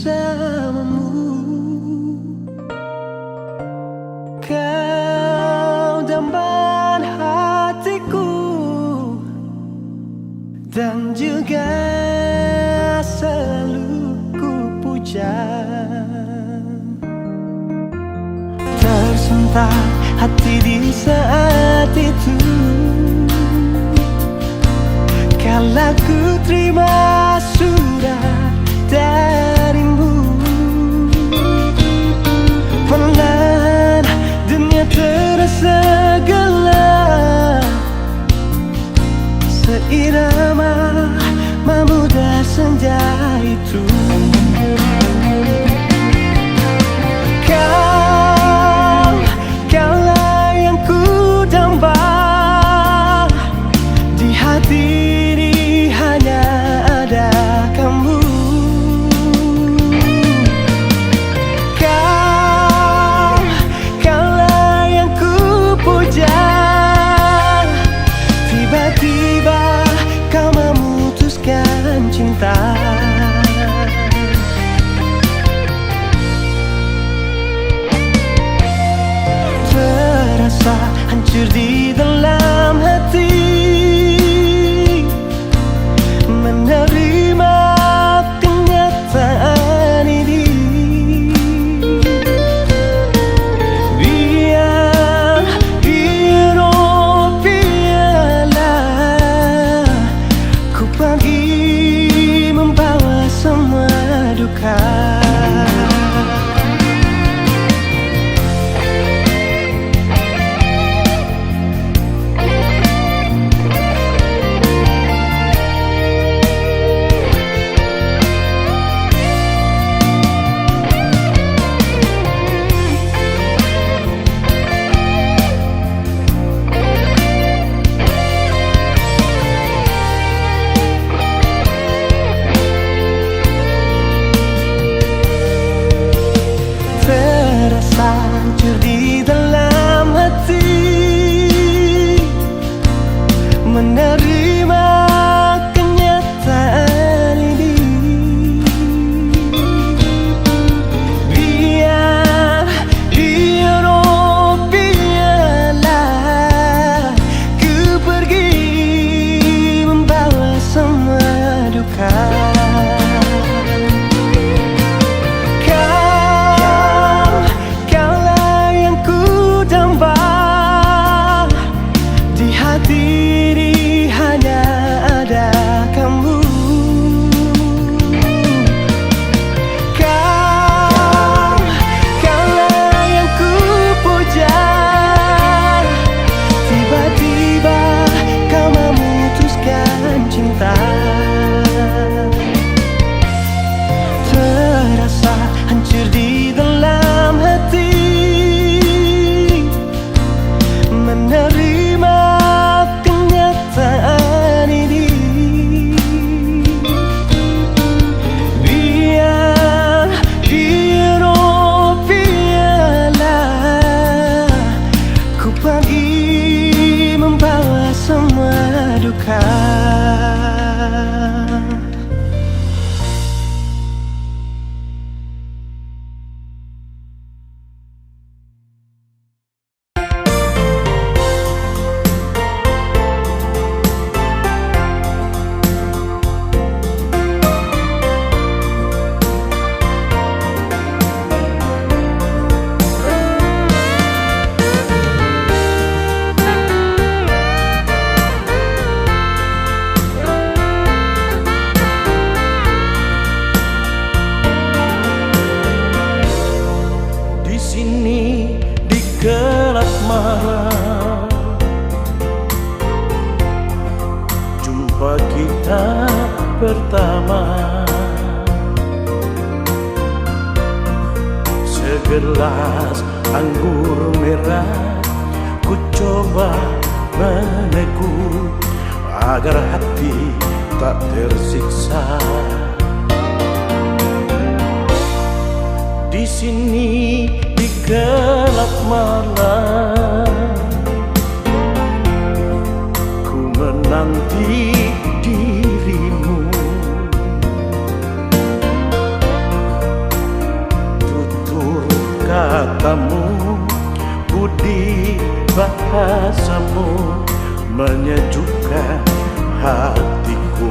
bersamamu. Kau dambahan hatiku dan juga selalu ku puja. Tersentak hati di saat itu, kala ku terima surat darimu. Perlahan dunia terasa gelap, seirama memudah senja itu. Kaulah yang ku damba, di hati ini hanya ada kamu. Kaulah yang ku puja, tiba-tiba kau memutuskan cinta. Terasa hancur di dalam hati menerima kenyataan ini. Biar biarlah ku pergi membawa semua duka. Hancur di dalam hati menerima kenyataan ini. Biarlah ku pergi membawa semua duka. Diri hanya ada kamu. Kaulah yang ku puja, tiba-tiba kau memutuskan cinta. Terasa hancur di dalam hati menerima kenyataan ini. Biarlah ku pergi membawa semua duka. Gelap malam, jumpa kita pertama. Segelas anggur merah ku coba meneguh agar hati tak tersiksa. Di sini di gelap malam ku menanti dirimu. katamu, budi bahasamu menyejukkan hatiku.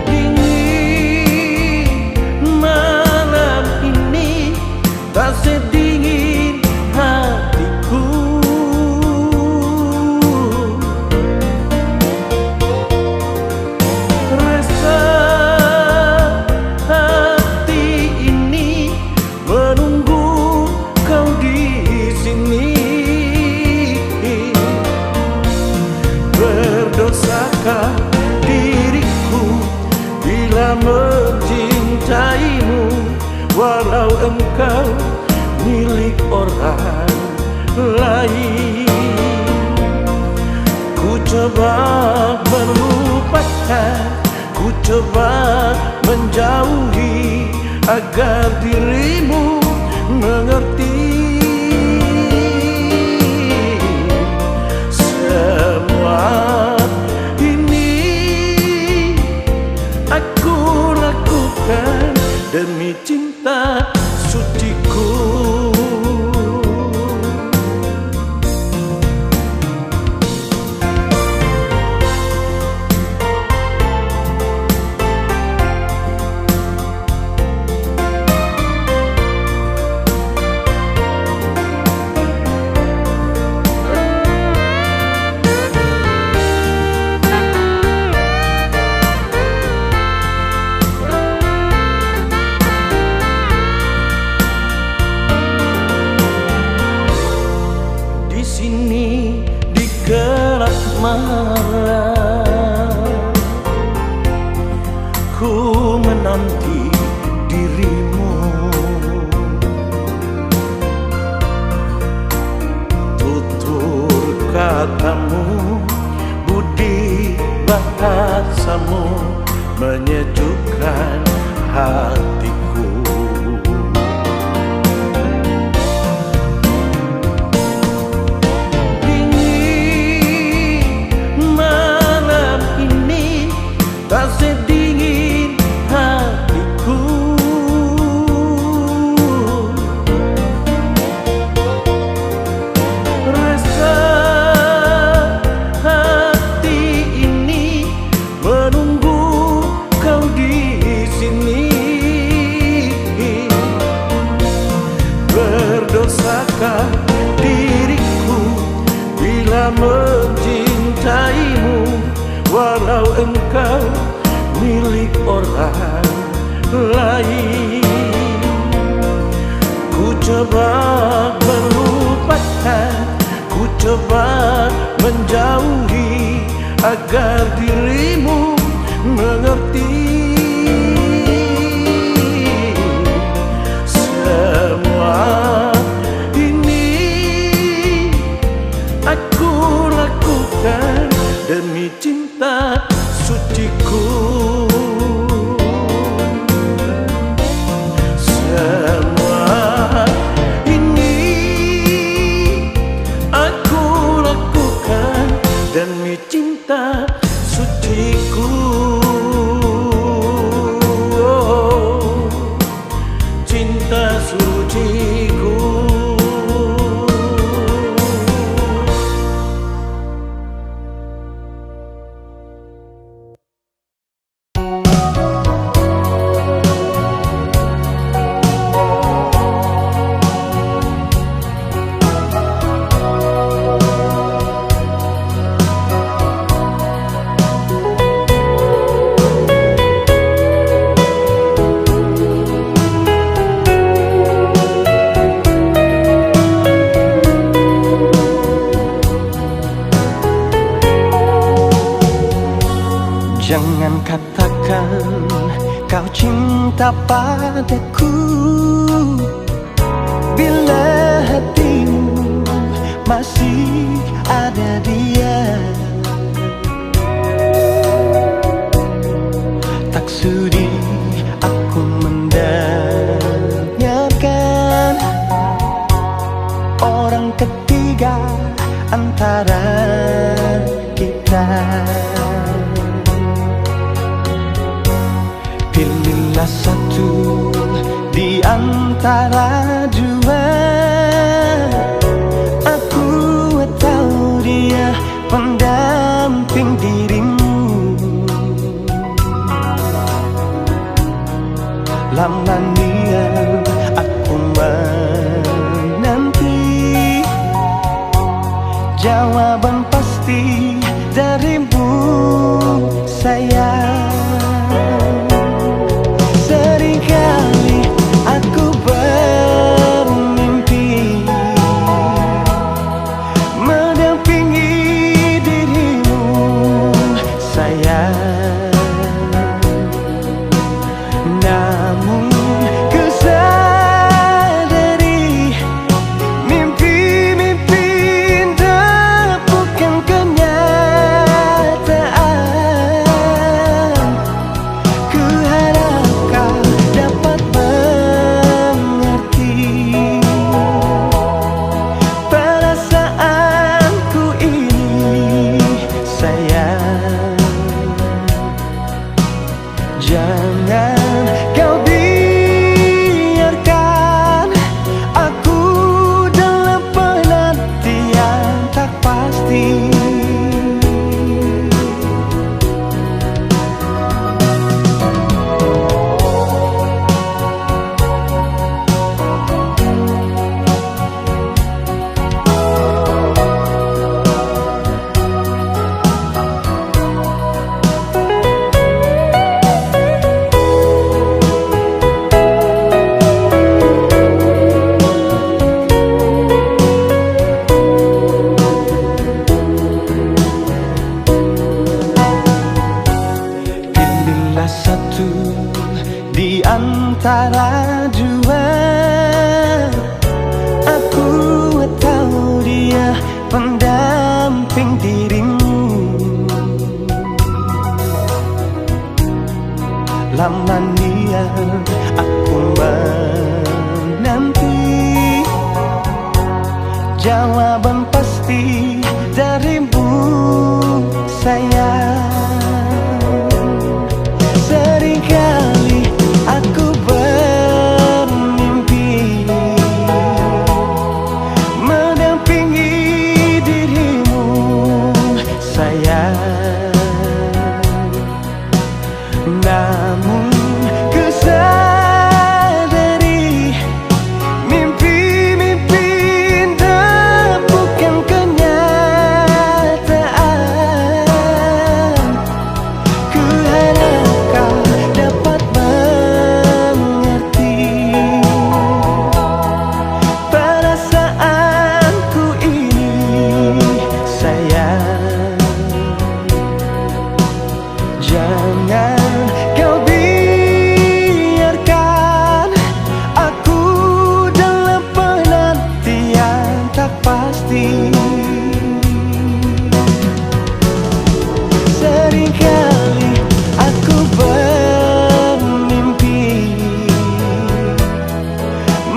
Dingin malam ini tak sedingin hatiku. Rasa hati ini menunggu kau di sini. Berdosakah diriku bila mencintaimu, walau engkau milik orang lain. Ku coba melupakan, ku coba menjauhi agar dirimu mengerti. Semua ini aku lakukan demi cinta suciku. Di sini di gelap malam, ku menanti dirimu. Tutur katamu, budi bahasamu menyejukkan hatiku. Tak sedingin hatiku. Rasa hati ini menunggu kau di sini. Berdosakah diriku bila mencintaimu, walau engkau milik orang lain. Ku coba melupakan, ku coba menjauhi agar dirimu mengerti. Semua ini aku lakukan demi cinta suciku. Semua ini aku lakukan demi cinta suciku. Cinta suciku. Jangan katakan kau cinta padaku bila hatimu masih ada dia. Tak sudi aku mendengarkan orang ketiga antara kita. Pilih antara dua, aku tahu dia pendamping dirimu. Lama niat aku menanti jawaban pasti darimu, sayang. Seringkali aku bermimpi mendampingi dirimu, sayang. Namun ku sadari mimpi-mimpi indah bukan kenyataan. Ku harap kau dapat mengerti perasaanku ini, sayang. Jangan kau biarkan aku dalam penantian tak pasti. Satu di antara dua, aku tahu dia pendamping dirimu. Lama niat aku menanti jawaban pasti darimu, sayang. Seringkali aku bermimpi mendampingi dirimu, sayang. Namun ku sadari mimpi-mimpi indah bukan kenyataan. Ku harap kau dapat mengerti perasaanku ini, sayang. Jangan kau biarkan aku dalam penantian tak pasti. Seringkali aku bermimpi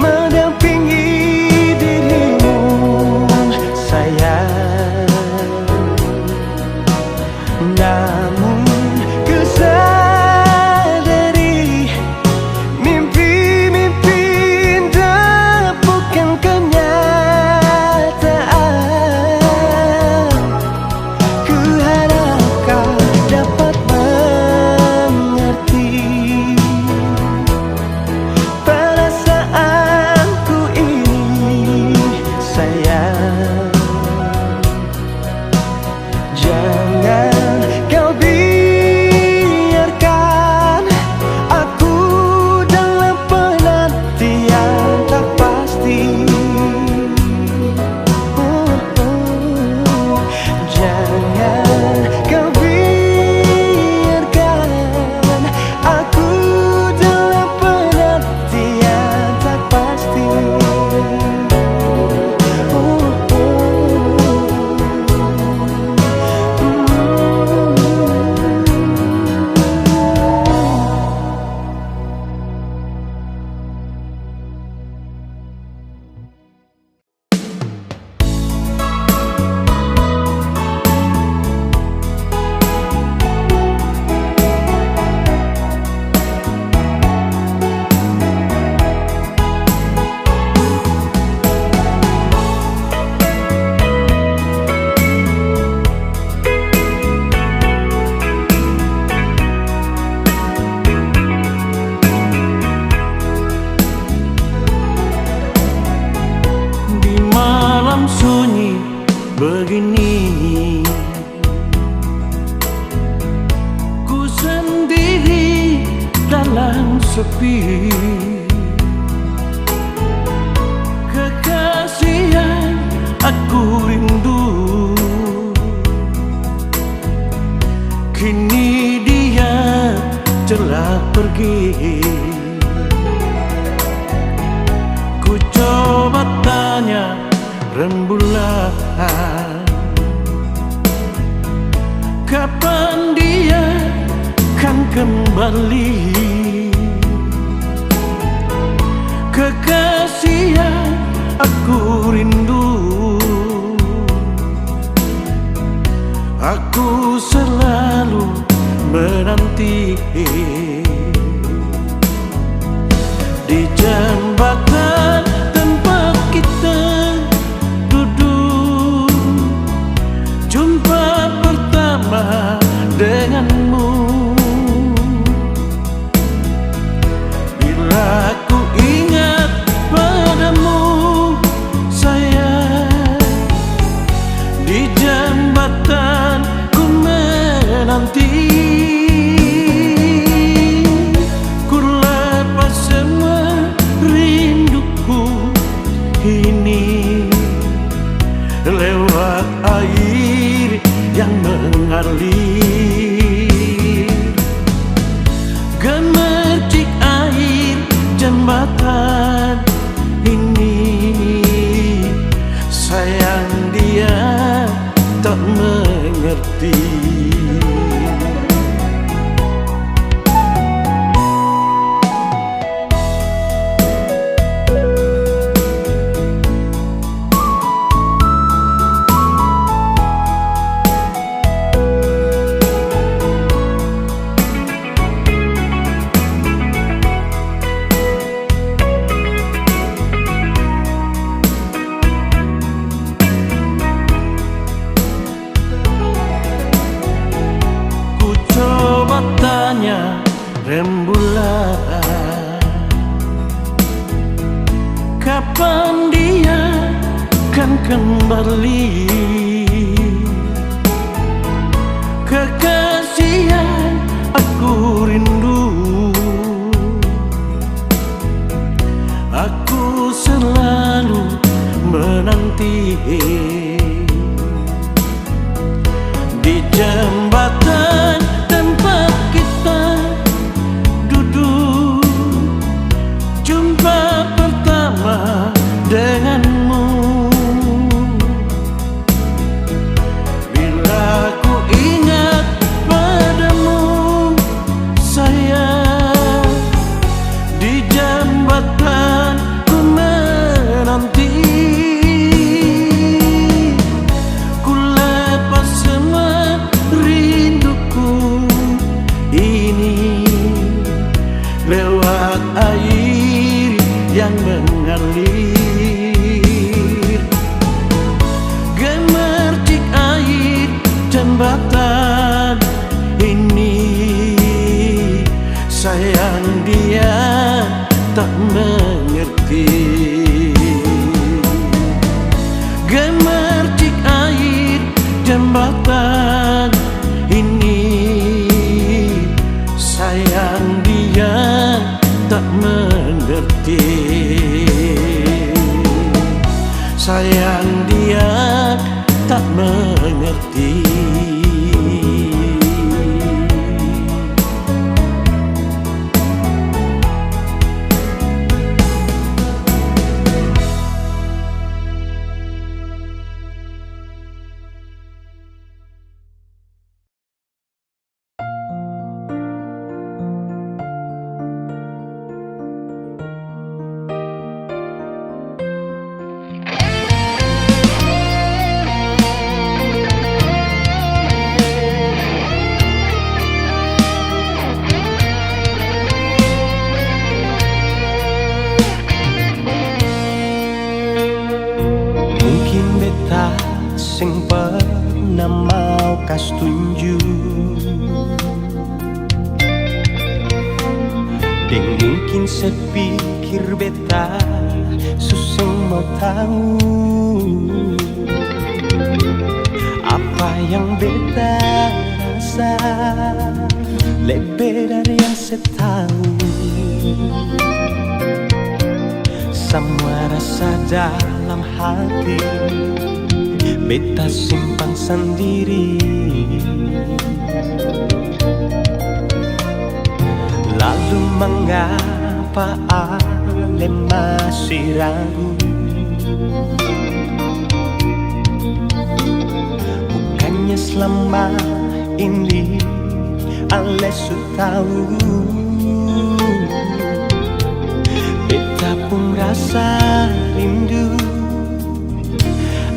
mendampingi dirimu, sayang. Namun ku sepi. Kekasih yang aku rindu, kini dia telah pergi. Ku coba tanya rembulan, kapan dia kan kembali. Kekasih yang aku rindu, aku selalu menanti. Di jembatan tempat kita duduk, jumpa pertama denganmu. Bila ku ingat padamu sayang, di jembatan ku menanti. Ku lepas semua rinduku ini lewat air yang mengalir. Gemercik air jembatan ini, sayang dia tak mengerti. Rembulan, kapan dia kan kembali. Kekasih yang aku rindu, aku selalu menanti. Di jembatan tempat kita duduk, jumpa pertama denganmu. Bila ku ingat padamu sayang, di jembatan ku menanti. Ku lepas semua rinduku ini lewat air yang mengalir. Gemercik air jembatan ini, sayang dia tak mengerti. Gemercik air jembatan ini, sayang dia tak mengerti. Sayang dia tak mengerti. Sing pernah mau kas tunjuk, deng mungkin sepikir beta susah mau tahu apa yang beta rasa lebih dari yang setahun. Semua rasa dalam hati beta simpan sendiri. Lalu mengapa Ale masih ragu? Bukannya selama ini Ale sudah tahu, beta pun rasa rindu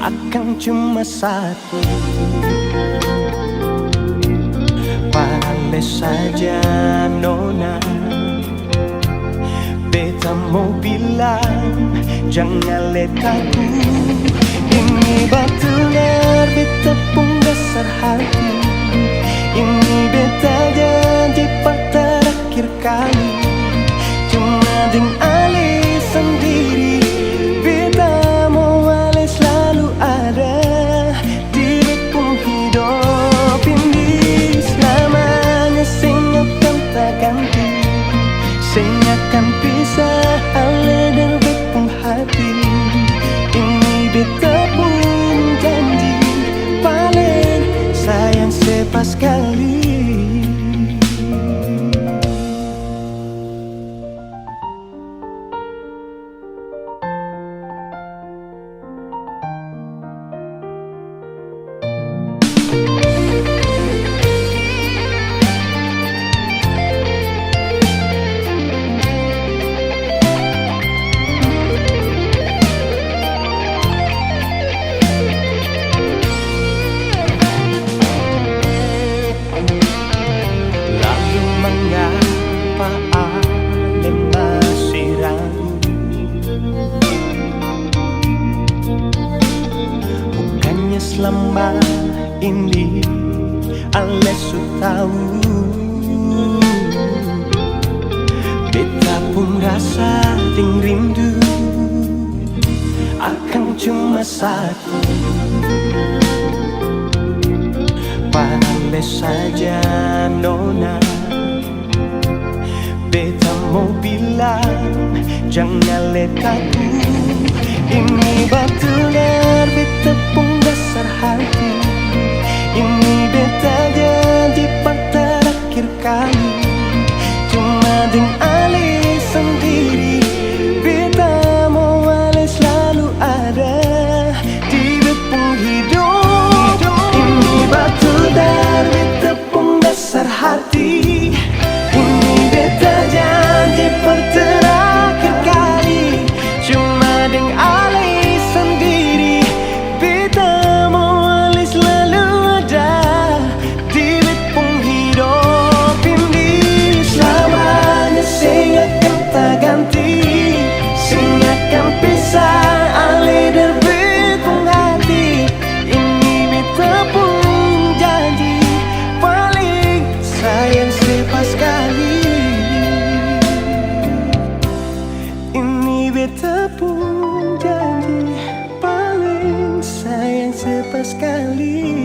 akan cuma satu. Pale saja nona, beta mau bilang jangan letaku. Ini betul-betul beta pun dasar hati. Ini beta janji terakhir kali. Cuma dengan Ale sendiri, beta mau Ale selalu ada di pun hidup ini. Selamanya sing akan tak ganti, sing akan pisah Ale dan bepung hati. Ini beta pun janji paling sayang sepas kali. Selama ini Ale sudah tahu, beta pun rasa ting rindu akan cuma satu. Pale saja nona, beta mau bilang jangan letaku. Ini betul-betul beta pun dasar hati. Ini beta janji terakhir kali. Cuma dengan Ale sendiri, beta mau Ale selalu ada di bepung hidup. Ini betul-betul beta pun dasar hati. Ini beta janji terakhir kali. Cuma dengan Ale sendiri, beta mau Ale selalu ada di bepung hidup ini. Selamanya sing akan tak ganti, sing akan pisah Ale dan bepung hati. Ini beta pun janji paling sayang sepas kali. Ini beta pun janji paling sayang sepas kali.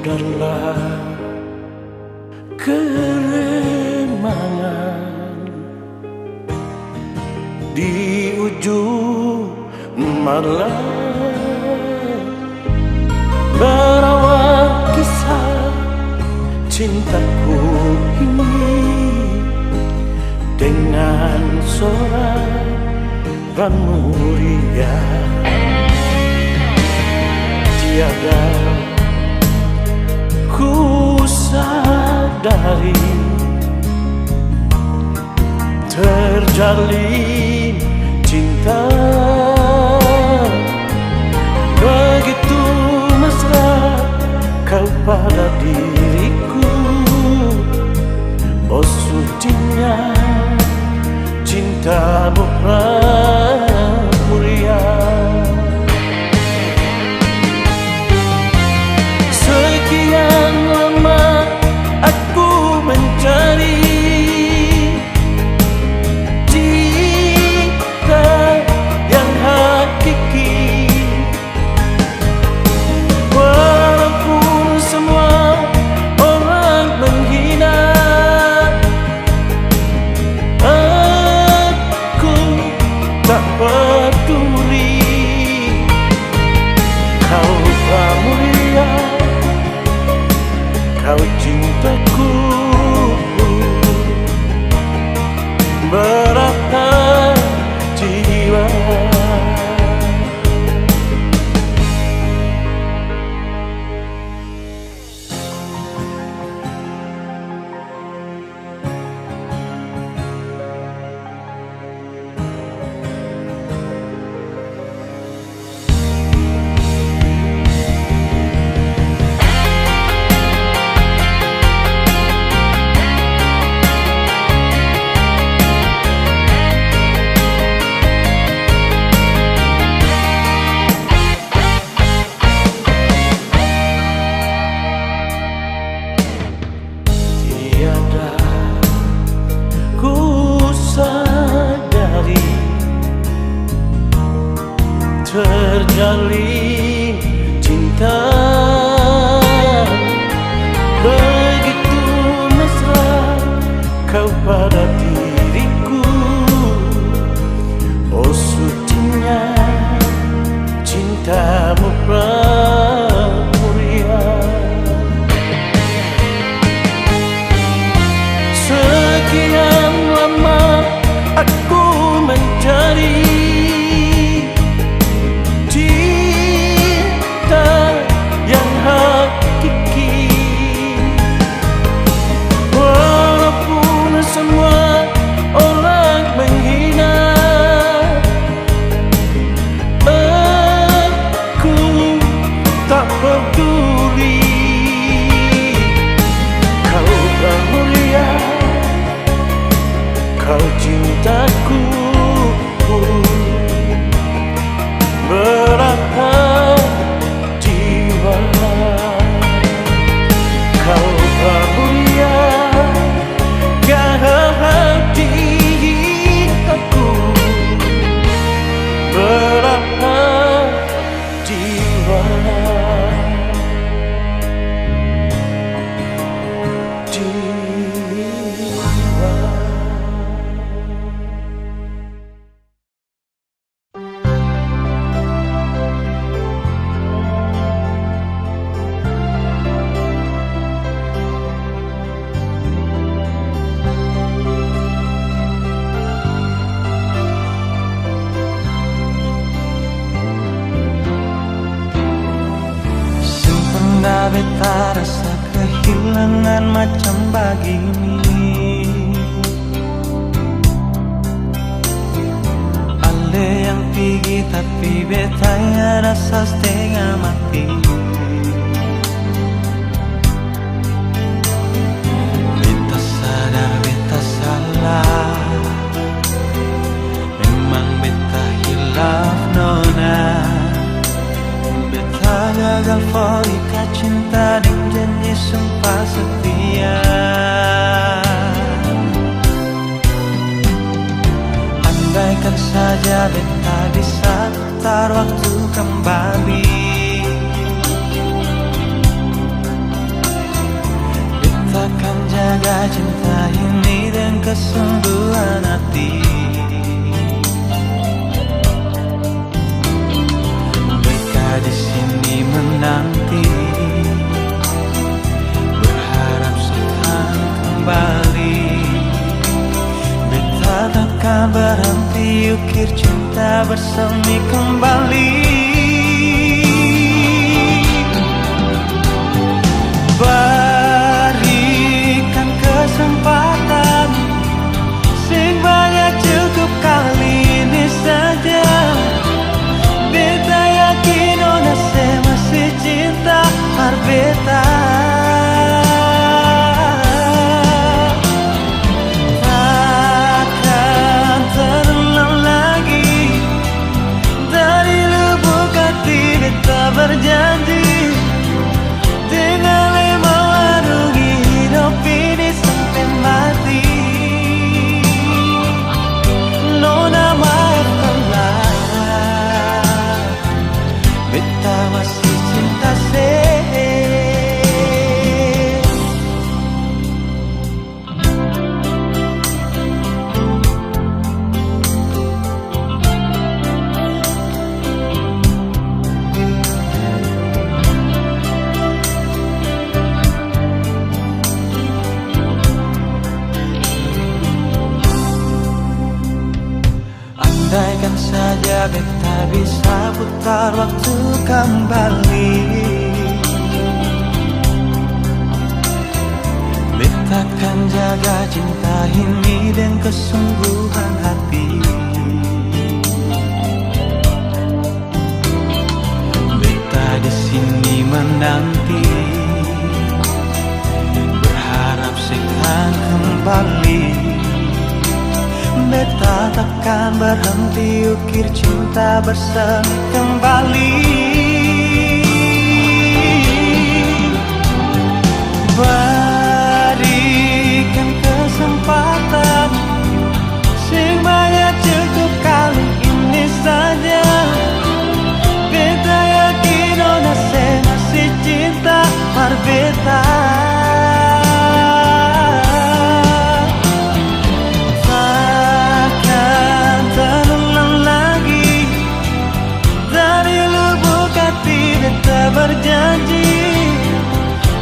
Dalam keremangan di ujung malam, berawal kisah cintaku ini dengan seorang mulia. Tiada ku sadari terjadi terjalin cinta begitu mesra kau pada diriku. Oh sucinya cintamu mulia. Sekian lama aku mencari cinta yang hakiki, walaupun semua orang menghina. Aku tak peduli, kau pramulia, kau cintaku. Berapa jiwa tiada ku sadari terjalin cinta begitu mesra kau pada diriku. Oh sucinya cintamu pramulia. Sekian lama aku mencari cinta yang hakiki, walaupun semua orang menghina. Aku tak peduli, kau pramulia, kau cintaku. Berapa jiwa kau pramulia, kau cintaku. Berapa jiwa beta rasa kehilangan macam begini. Ada yang pergi tapi betanya rasa setengah mati. Beta sadar beta salah, memang beta hilaf nona. Beta gagal ikat cinta dan janji sumpah setia. Andaikan saja beta bisa putar waktu kembali, beta akan jaga cinta ini dengan kesungguhan hati. Di sini menanti, berharap setan kembali. Beta takkan berhenti ukir cinta bersemi kembali. Berikan kesempatan sing banyak juga Andaikan saja beta bisa putar waktu kembali, beta akan jaga cinta ini dengan kesungguhan hati. Beta di sini menanti, berharap sekan kembali. Beta takkan berhenti ukir cinta bersemi kembali. Berikan kesempatan sing banyak cukup kali ini saja. Beta yakin ona masih cinta par beta. Berjanji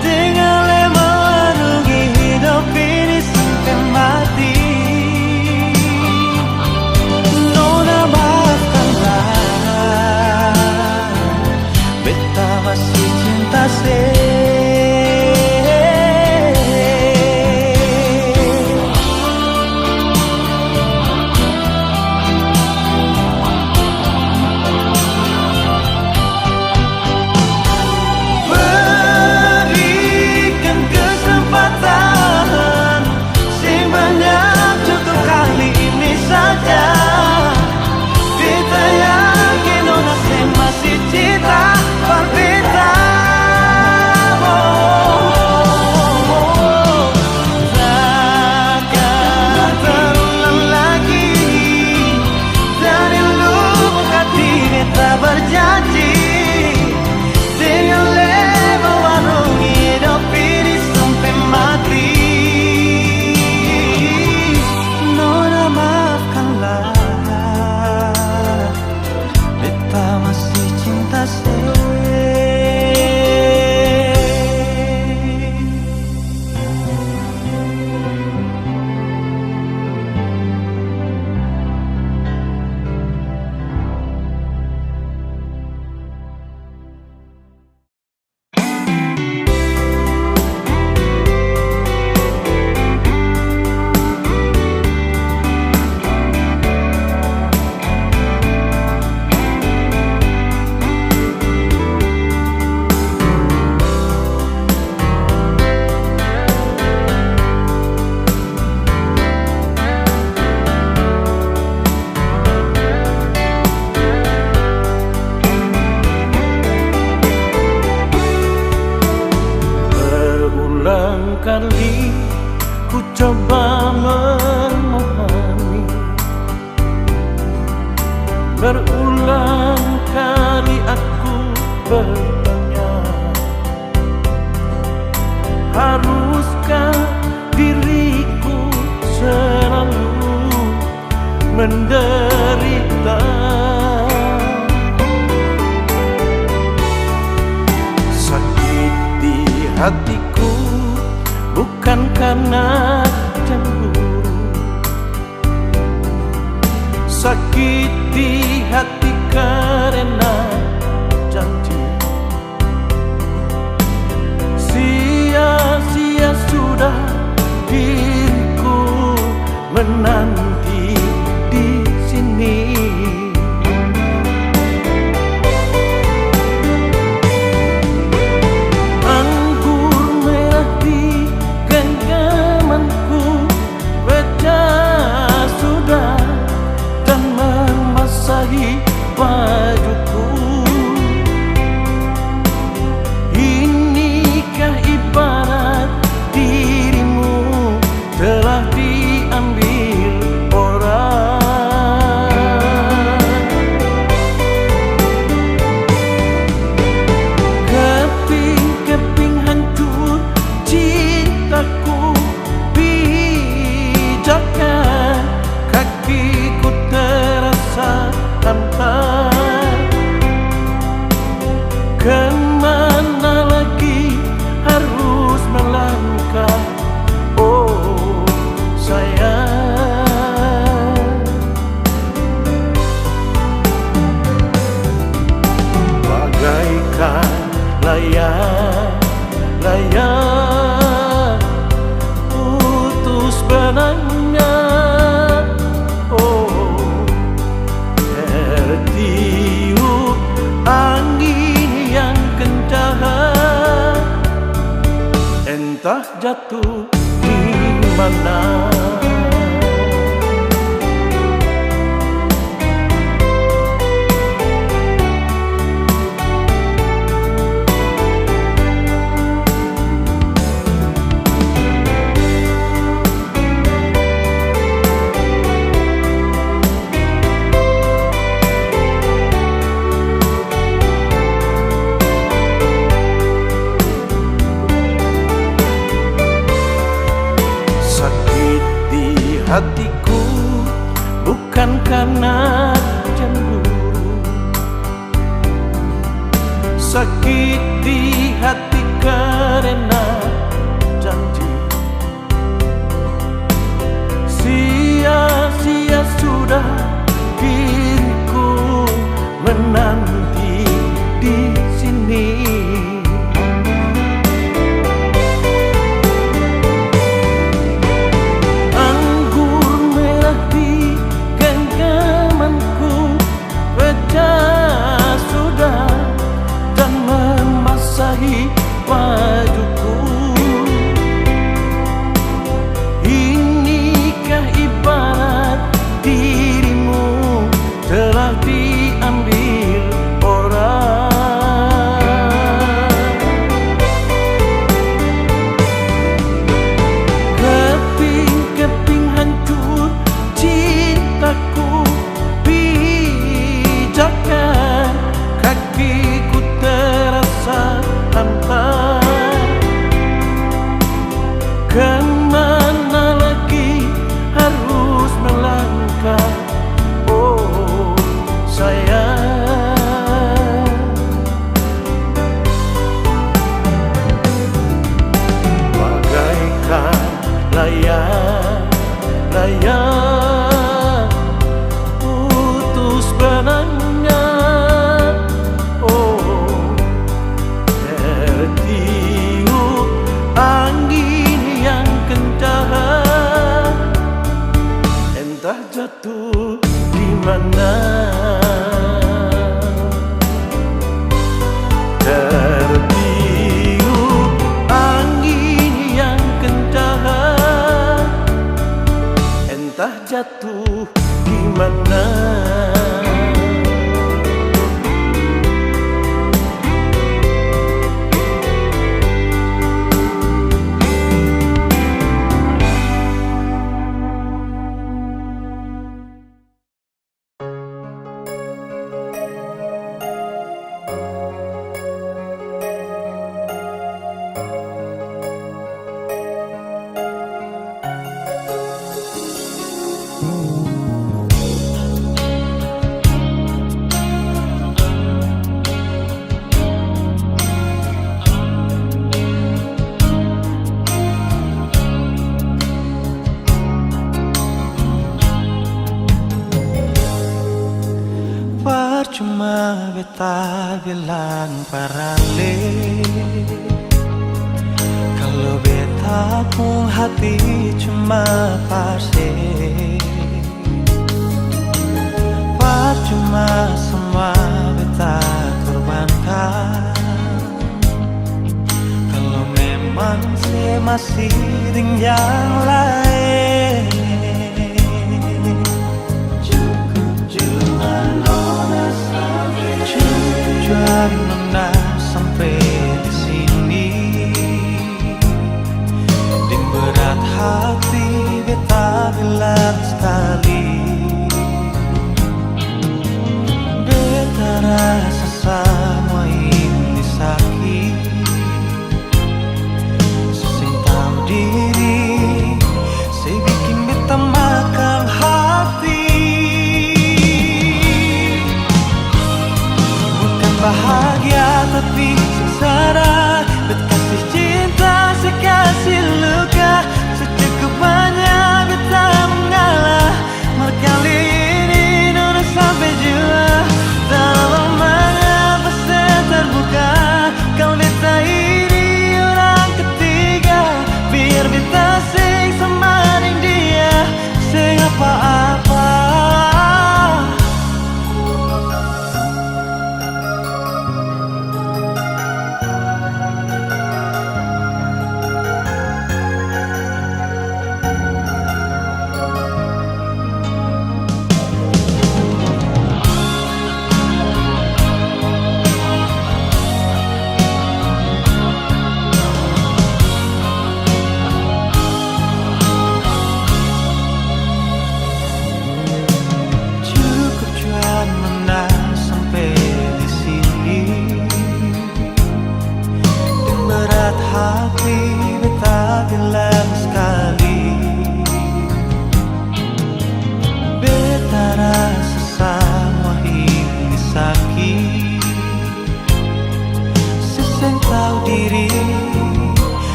dengan memenuhi hidup ini sampai mati. Nona maafkanlah, beta masih cinta kali ku coba memahami, berulang kali aku bertanya, haruskah diriku selalu menderita? Sakit di hatiku bukan karena cemburu, sakit di hati karena janji. Sia-sia sudah diriku menanti di sini. Bajuku, inikah ibarat dirimu telah diambil orang? Keping-keping hancur cintaku, pijakan kakiku terasa hampa. Kemana lagi harus melangkah, oh sayang? jatuh di mana. Hatiku bukan karena cemburu, sakit di hati karena janji. Sia-sia sudah diriku menanti di sini. Waduku, inikah ibarat dirimu telah diambil orang. Keping-keping hancur cintaku, pijakan kakiku terasa hampa. Kemana lagi harus melangkah, oh sayang. Bagaikan layang putus benangnya, oh tertiup angin yang kencang, entah jatuh di mana. Tertiup angin yang kencang, entah jatuh di mana. Percuma beta bilang parale, kalau beta pun hati cuma parse. Percuma semua beta korbankan, kalau memang saya masih dengan yang lain. Cukup nona sampai di sini, dan berat hati beta bilang sekali. Beta rasa semua ini sakit, sesing tahu diri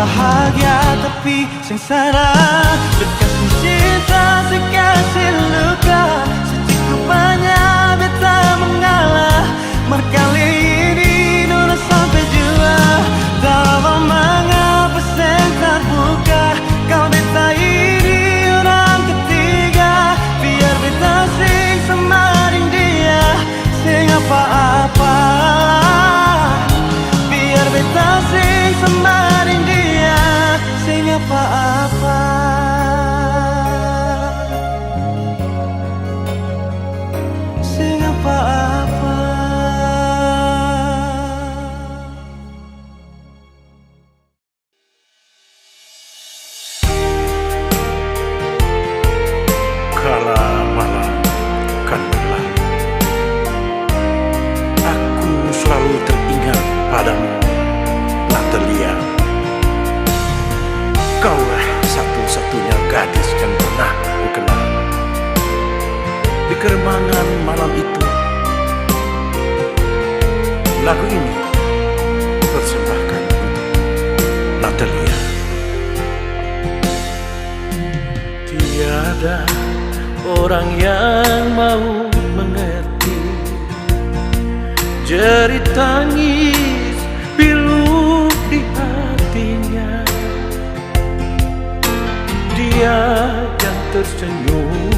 bahagia tapi sengsara. Bekasih cinta sekasih luka, secukup banyak beta mengalah. Merkali ini nona sampai jua, dalam mengapa sen terbuka. Kau beta ini orang ketiga, biar beta sing semaring dia, sing apa-apa. Biar beta sing semaring dia, sing apa-apa. Sing apa-apa. Kala malam kan berlalu, aku selalu teringat padamu, Natalia. Kaulah satu-satunya gadis yang pernah ku kenal. Di keremangan malam itu, lagu ini persembahkan untuk Natalia. Tiada orang yang mau mengerti jerit tangis pilu di hatinya. Dia yang tersenyum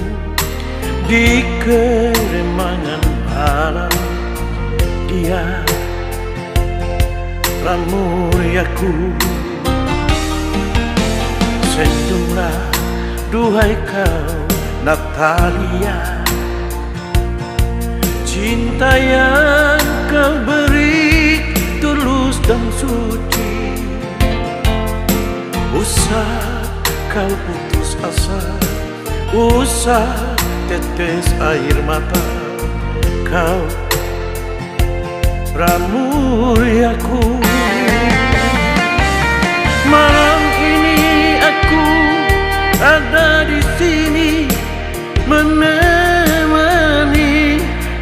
di keremangan malam, dia ramuriaku. Senyumlah duhai kau Natalia, cinta yang kau beri tulus dan suci. Usah kau putus asa, usah tetes air mata, kau ramuriaku. Malam ini aku ada di sini menemani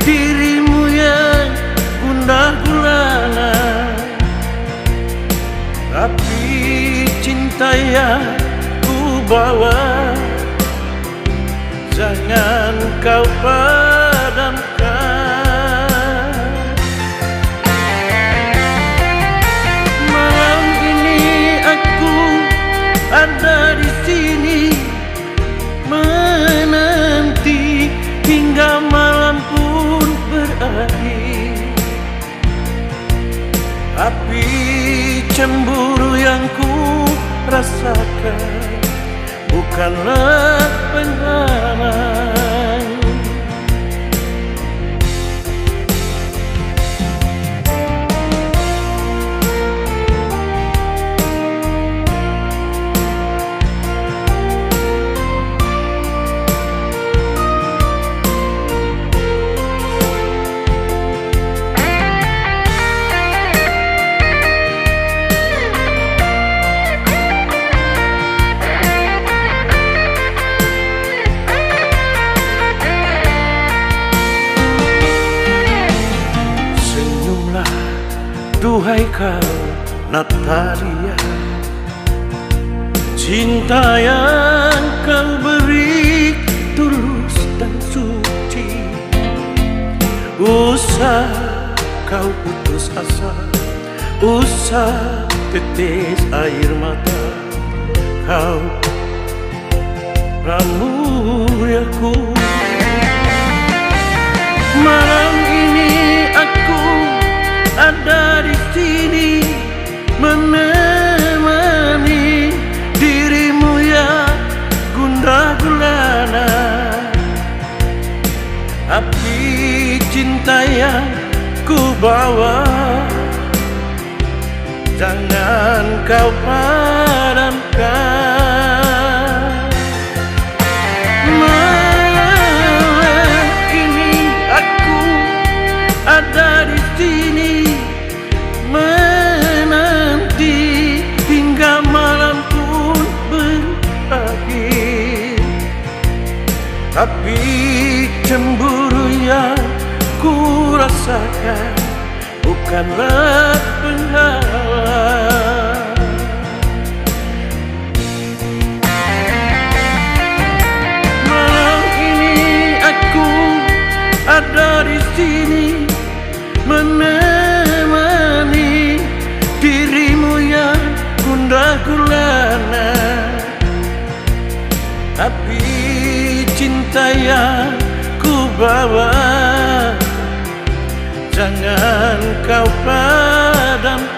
dirimu yang gundah gulana. Tapi cinta yang ku bawa jangan kau padamkan. Malam ini aku ada di sini menanti hingga malam pun berakhir. Api cemburu yang ku rasakan bukanlah penghalang. Duhai kau Natalia, cinta yang kau beri tulus dan suci. Usah kau putus asa, usah tetes air mata, kau ramuriaku. Malam ini aku ada di sini menemani dirimu yang gundah gulana. Api cinta yang ku bawa jangan kau padamkan. Malam ini aku ada di sini menanti hingga malam pun berakhir. Tapi cemburu yang ku rasakan bukanlah penghalang. yang ku bawa, jangan kau padamkan.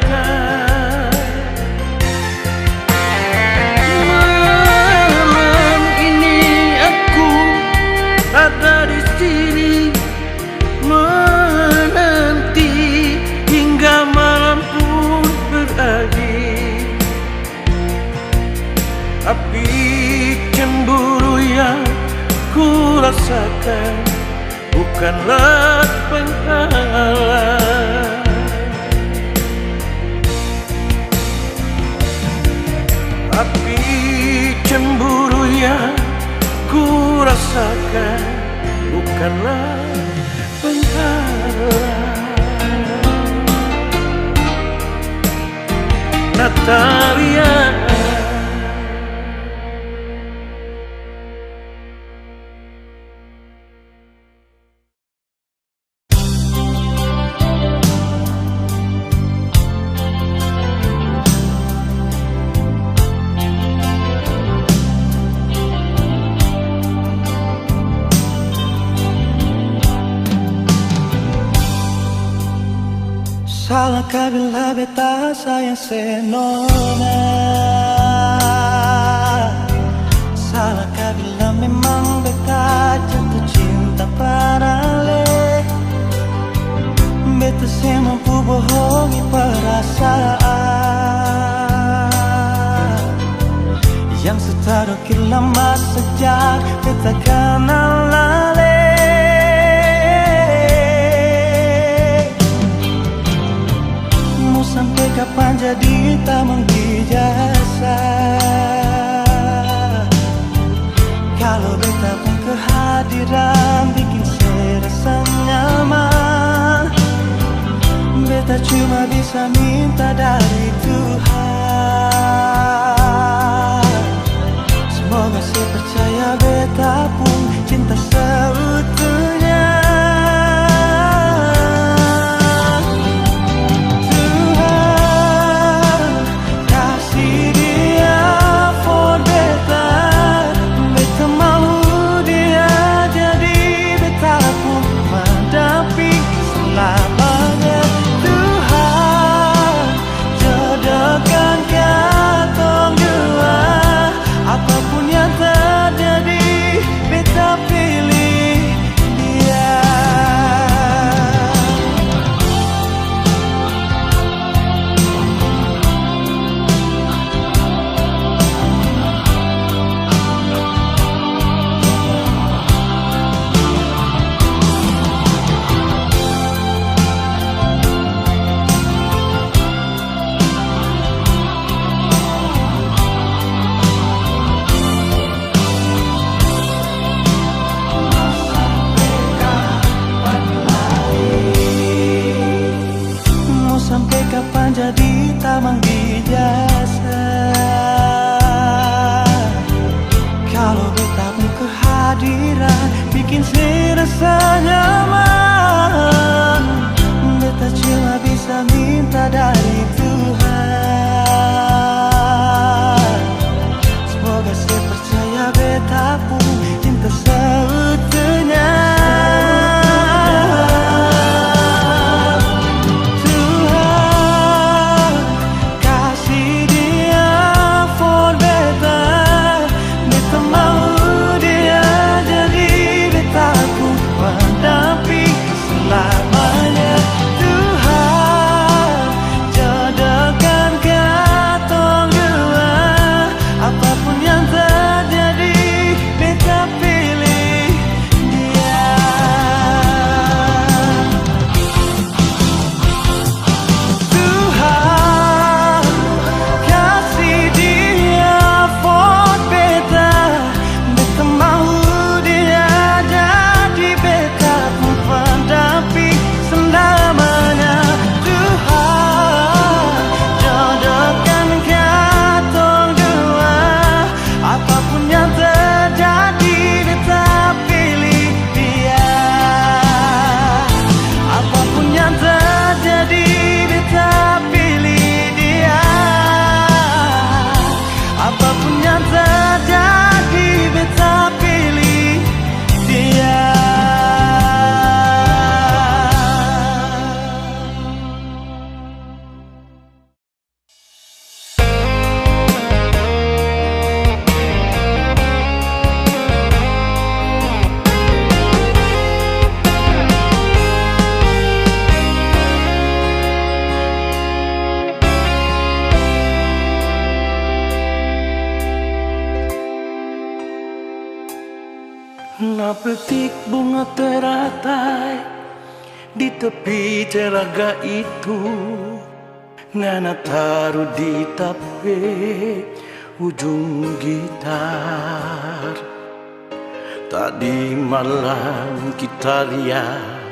Malam ini aku ada di sini menanti hingga malam pun berakhir. Api cemburu yang ku rasakan bukanlah penghalang. Api cemburu yang ku rasakan bukanlah penghalang. Natalia. Salahkah bila beta sayang senona? Salahkah bila memang beta jatuh cinta padale? Beta semampu bohongi perasaan yang seterukir lama sejak beta kenal lale. Sampai kapan jadi tamang dijasa? Kalau beta pun kehadiran bikin serasa nyaman, beta cuma bisa minta dari Tuhan. Semoga saya percaya beta pun cinta seutuhnya. petik bunga teratai di tepi telaga itu, ngana taruh di tape ujung gitar. Tadi malam kita lihat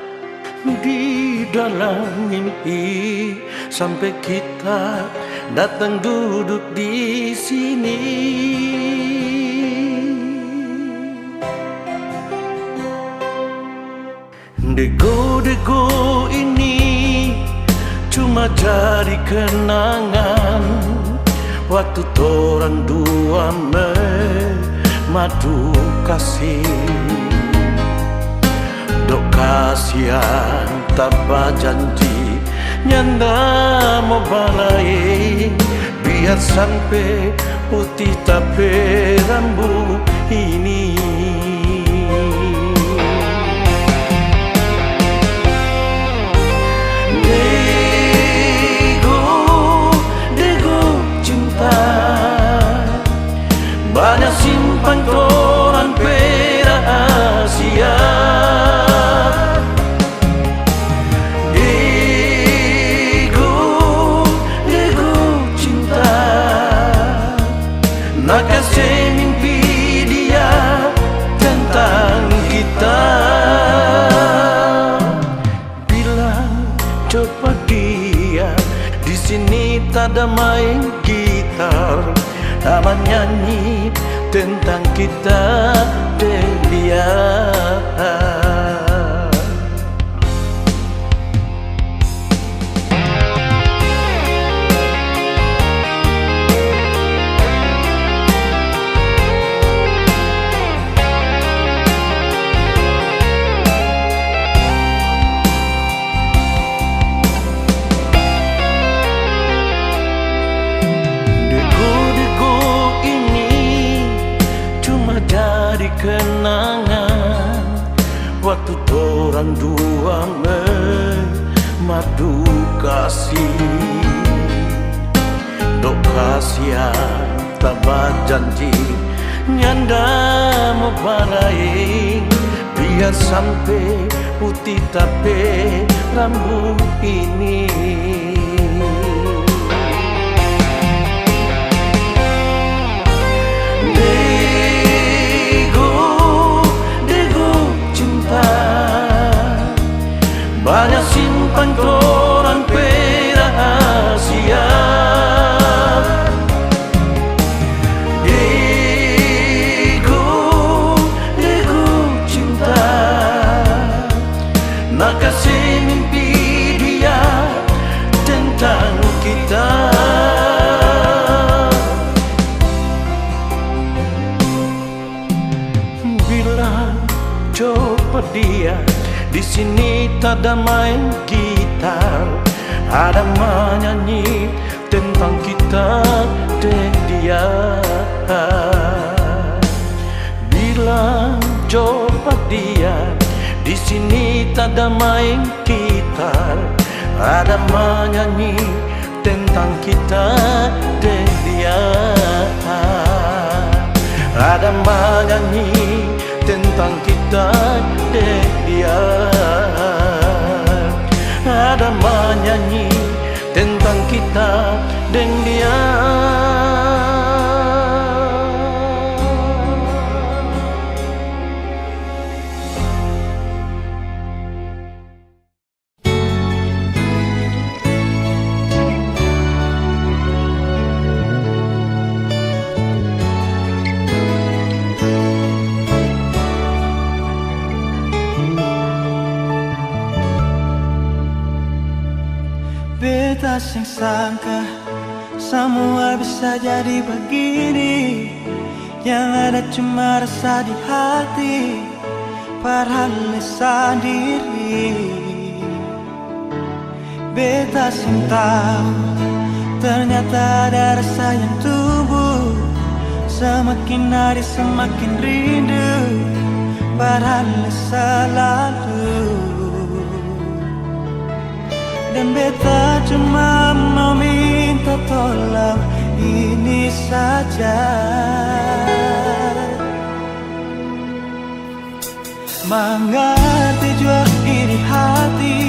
di dalam mimpi sampai kita datang duduk di sini. Dego-dego ini cuma jadi kenangan waktu torang dua madu kasih. Dok kasihan tanpa janji nyanda mau balai, biar sampai putih tapi rambut ini. Banyak simpan koran rahasia, dego cinta, nak kasih mimpi dia tentang kita. Bilang coba dia di sini tak ada main gitar, sama nyanyi tentang kita dan dia. Kenangan waktu torang dua madu kasih. Dok kasihan tanpa janji nyanda mau balai, biar sampai putih tapi rambut ini. Banyak simpan koran rahasia, dego cinta, nak kasih mimpi dia tentang kita. Bilang coba dia di sini tak ada main gitar, ada menyanyi tentang kita dan dia. Bilang coba dia di sini tak ada main gitar, ada menyanyi tentang kita dan dia. Ada menyanyi tentang kita dan dia. Ada menyanyi tentang kita dan dia. Beta sing sangka semua bisa jadi begini, yang ada cuma rasa di hati, padahal sendiri. Beta sing tahu ternyata ada rasa yang tumbuh, semakin hari semakin rindu, padahal selalu. Dan beta cuma mau minta tolong ini saja, mengerti jua iri hati,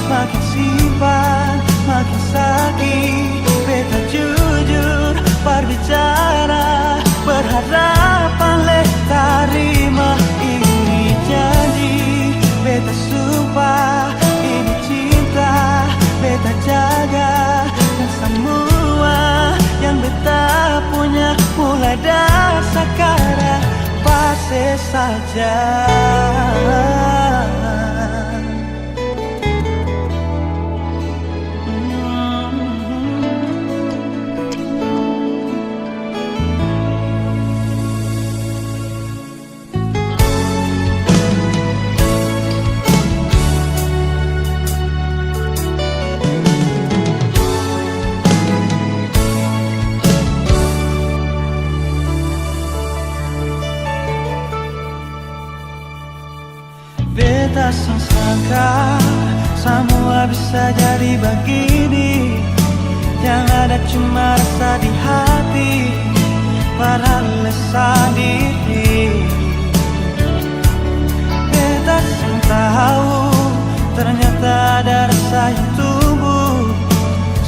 makin simpan makin sakit. Beta jujur berbicara, berharap leh tarima ini janji. Beta sumpah ini cinta, beta jaga. Dan semua yang beta punya mulai dari sekarang pasti saja. Beta sangka semua bisa jadi begini, yang ada cuma rasa di hati, padahal lesah diri. Beta tahu ternyata ada rasa yang tumbuh,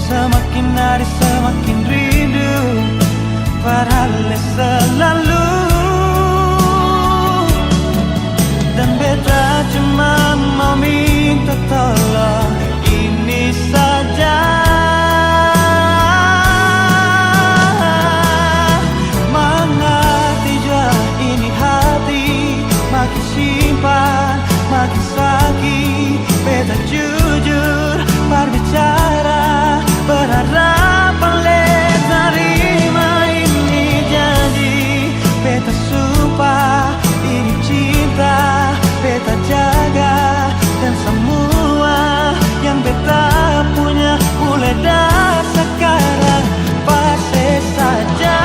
semakin hari semakin rindu, padahal selalu. Dan beta cuma mau minta tolong ini saja, mengerti jua ini hati, makin simpan makin sakit. Beta jujur berbicara, berharap leh terima ini janji. Beta sumpah ini cinta, beta jaga. Dan semua yang beta punya mulai dari sekarang pasti saja.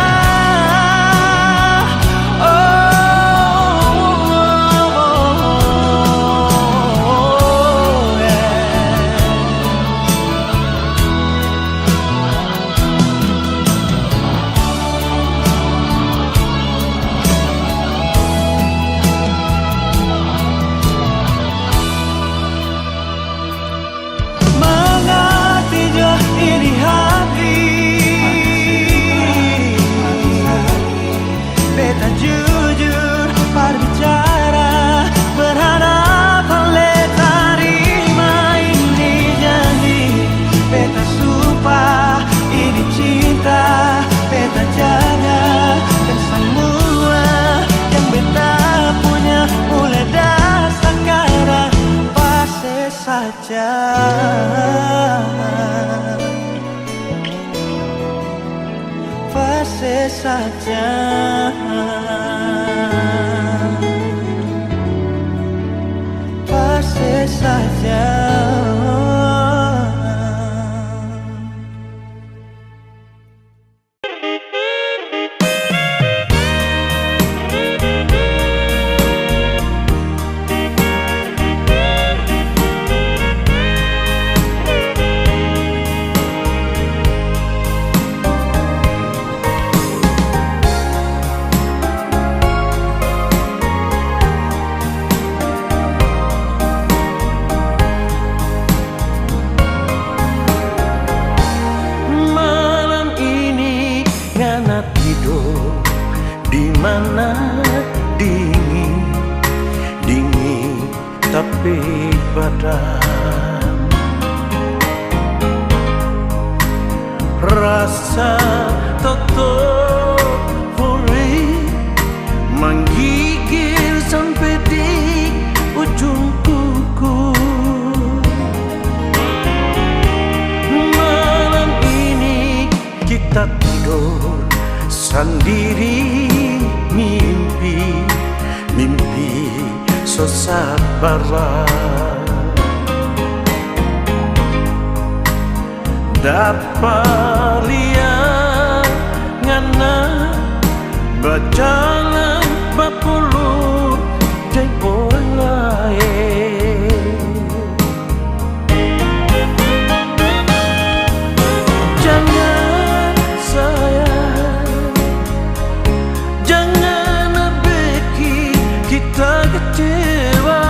Pasti saja, pasti saja. Tapi badan rasa tetap boleh menggigil sampai di ujung kuku. Malam ini kita tidur sendiri, mimpi sabaran dapat lihat ngana berjalan berpuluh dan orang lain. Jangan sayang, jangan bikin kita kecewa.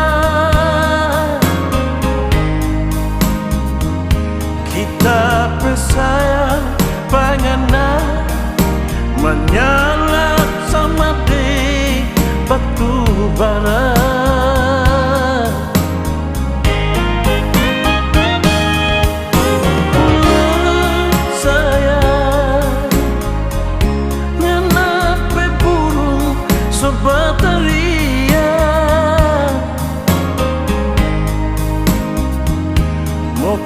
menyala sama di batu bara.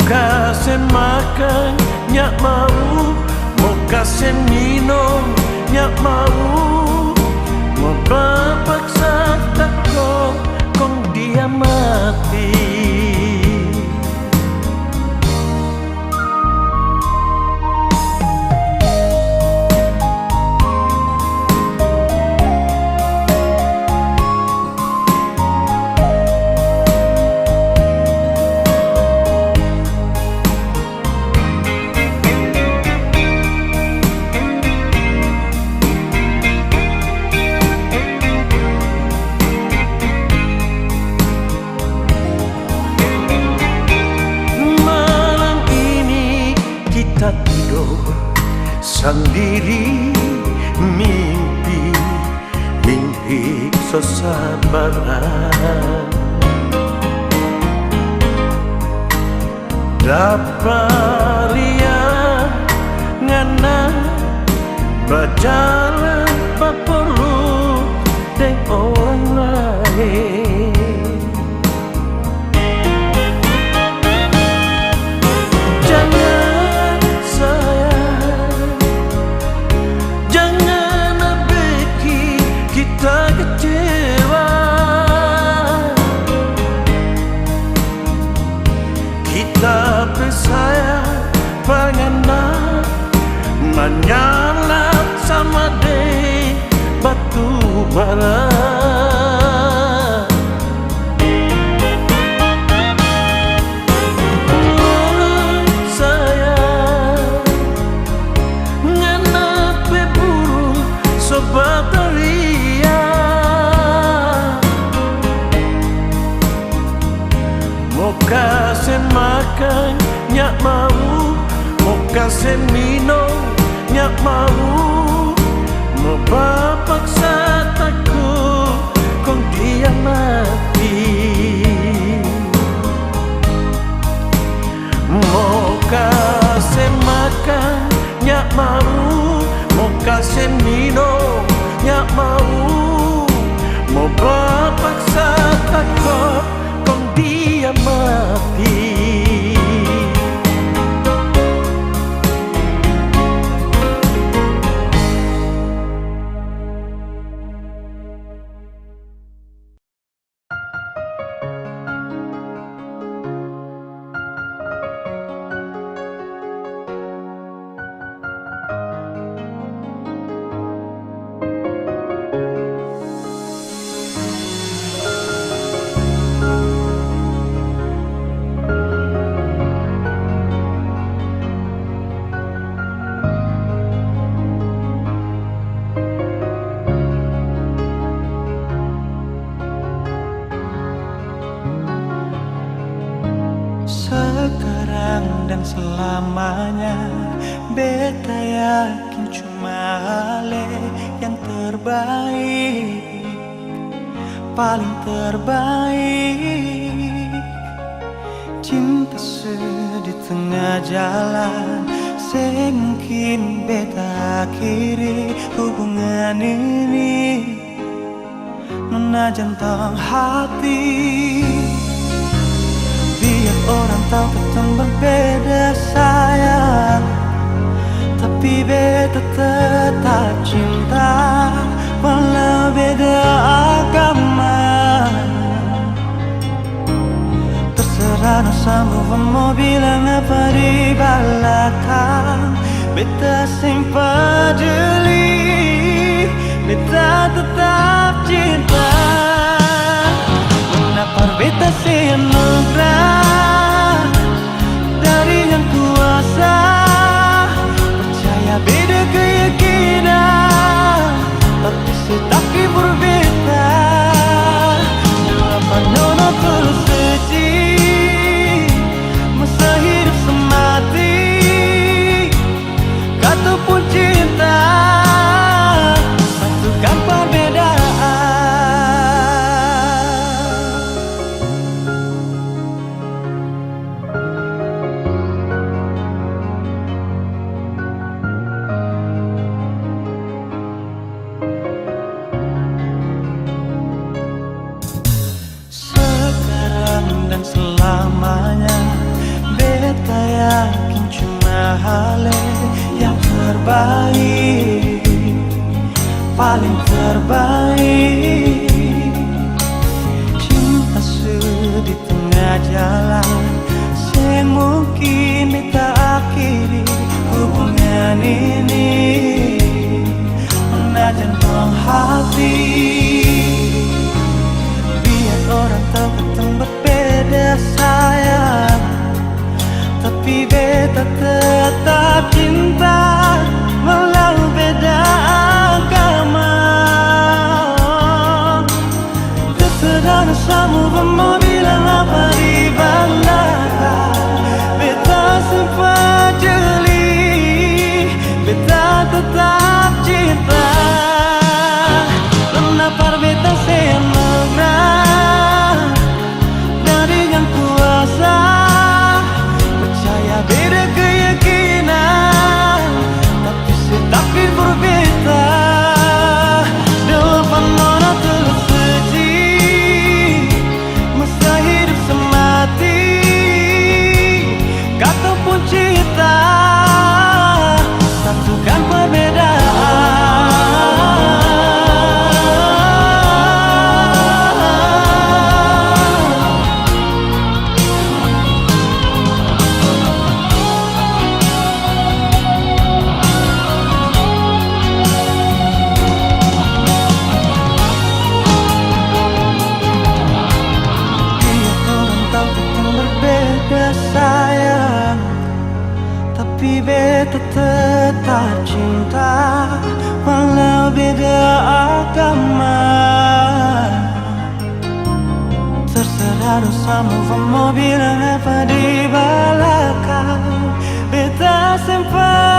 Kasih makan nyak mau, mau kasih minum nyak mau, mau paksa tak kong dia mati. Kita tidur sendiri, mimpi sesabaran. Dapat lihat ngana berjalan perlu dengan orang lain. Tapi saya pengen menyala sama di batu bara. Saya ngenapi burung sebataria, mau kasih makan nyak mau, mau kasih minum nyak mau, mau paksa takut kong dia mati. Mau kasih makan nyak mau, mau kasih minum nyak mau, mau paksa takut kong dia mati. Sekarang dan selamanya beta yakin cuma Ale yang terbaik, paling terbaik. Cinta di tengah jalan, semungkin beta akhiri hubungan ini. Nona jantung hati, biar orang tahu ketemu berbeda sayang, tapi beta tetap cinta walau beda agama. Terserah no sanggup mau bilang apa di belakang, beta sing peduli, beta tetap cinta. Kenapa beta sing anugerah dari yang kuasa, percaya beda keyakinan, tapi setaki berbeda. Apa nono tulus suci, masa hidup semati, kata pun cinta terbaik, paling terbaik. Cinta di tengah jalan, sing mungkin kita akhiri hubungan ini. Menajan buang hati, biar orang tahu kita berbeda sayang, tapi beta tetap cinta walau beda agama. Terserah kamu mau bilang apa di belakang, beta sempat jeli, beta tetap cinta. Kenapa beta semangat dari yang kuasa, percaya beda keyakinan, tapi berbeda. Dalam mana terus sedih, masa hidup semati, kata pun cinta, satukan perbedaan. Sayang, tapi beta tetap cinta walau beda agama. Terserah dosamu mau bilang apa di belakang, beta sempat